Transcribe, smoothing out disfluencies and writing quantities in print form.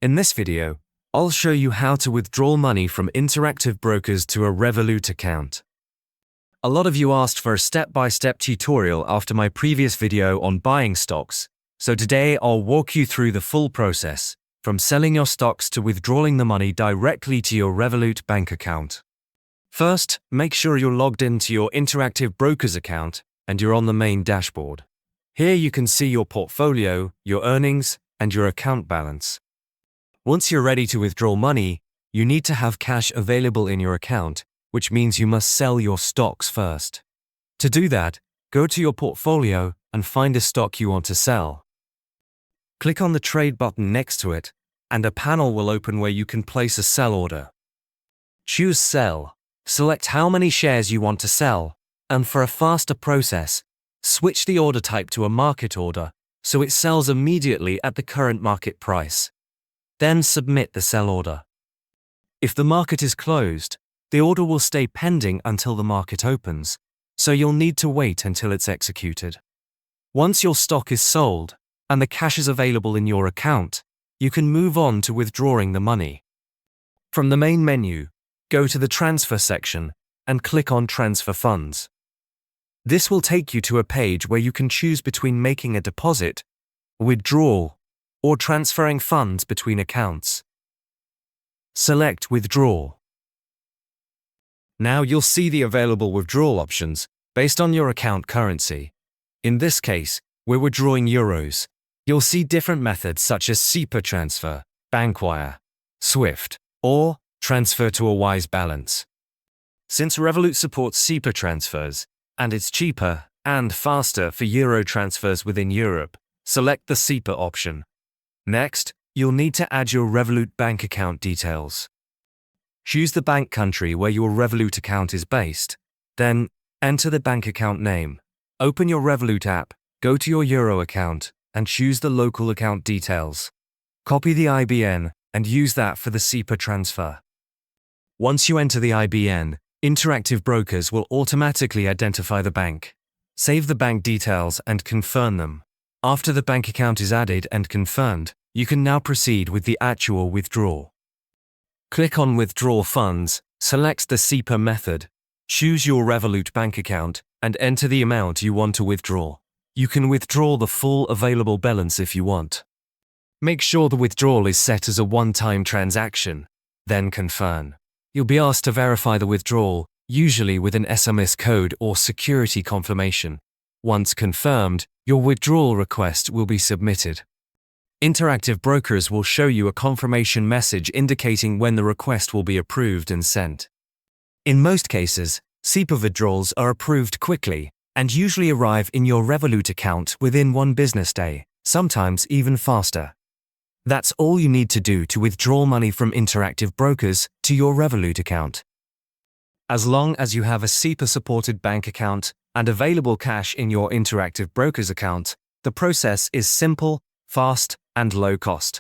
In this video, I'll show you how to withdraw money from Interactive Brokers to a Revolut account. A lot of you asked for a step-by-step tutorial after my previous video on buying stocks, so today I'll walk you through the full process, from selling your stocks to withdrawing the money directly to your Revolut bank account. First, make sure you're logged into your Interactive Brokers account and you're on the main dashboard. Here you can see your portfolio, your earnings, and your account balance. Once you're ready to withdraw money, you need to have cash available in your account, which means you must sell your stocks first. To do that, go to your portfolio and find a stock you want to sell. Click on the trade button next to it, and a panel will open where you can place a sell order. Choose Sell, select how many shares you want to sell, and for a faster process, switch the order type to a market order so it sells immediately at the current market price. Then submit the sell order. If the market is closed, the order will stay pending until the market opens, so you'll need to wait until it's executed. Once your stock is sold and the cash is available in your account, you can move on to withdrawing the money. From the main menu, go to the Transfer section and click on Transfer Funds. This will take you to a page where you can choose between making a deposit, withdrawal, or transferring funds between accounts. Select Withdraw. Now you'll see the available withdrawal options based on your account currency. In this case, we're withdrawing euros. You'll see different methods such as SEPA transfer, Bankwire, SWIFT, or transfer to a Wise balance. Since Revolut supports SEPA transfers, and it's cheaper and faster for euro transfers within Europe, select the SEPA option. Next, you'll need to add your Revolut bank account details. Choose the bank country where your Revolut account is based, then enter the bank account name. Open your Revolut app, go to your euro account, and choose the local account details. Copy the IBAN and use that for the SEPA transfer. Once you enter the IBAN, Interactive Brokers will automatically identify the bank. Save the bank details and confirm them. After the bank account is added and confirmed, you can now proceed with the actual withdrawal. Click on Withdraw Funds, select the SEPA method, choose your Revolut bank account, and enter the amount you want to withdraw. You can withdraw the full available balance if you want. Make sure the withdrawal is set as a one-time transaction, then confirm. You'll be asked to verify the withdrawal, usually with an SMS code or security confirmation. Once confirmed, your withdrawal request will be submitted. Interactive Brokers will show you a confirmation message indicating when the request will be approved and sent. In most cases, SEPA withdrawals are approved quickly and usually arrive in your Revolut account within 1 business day, sometimes even faster. That's all you need to do to withdraw money from Interactive Brokers to your Revolut account. As long as you have a SEPA-supported bank account and available cash in your Interactive Brokers account, the process is simple, fast, and low cost.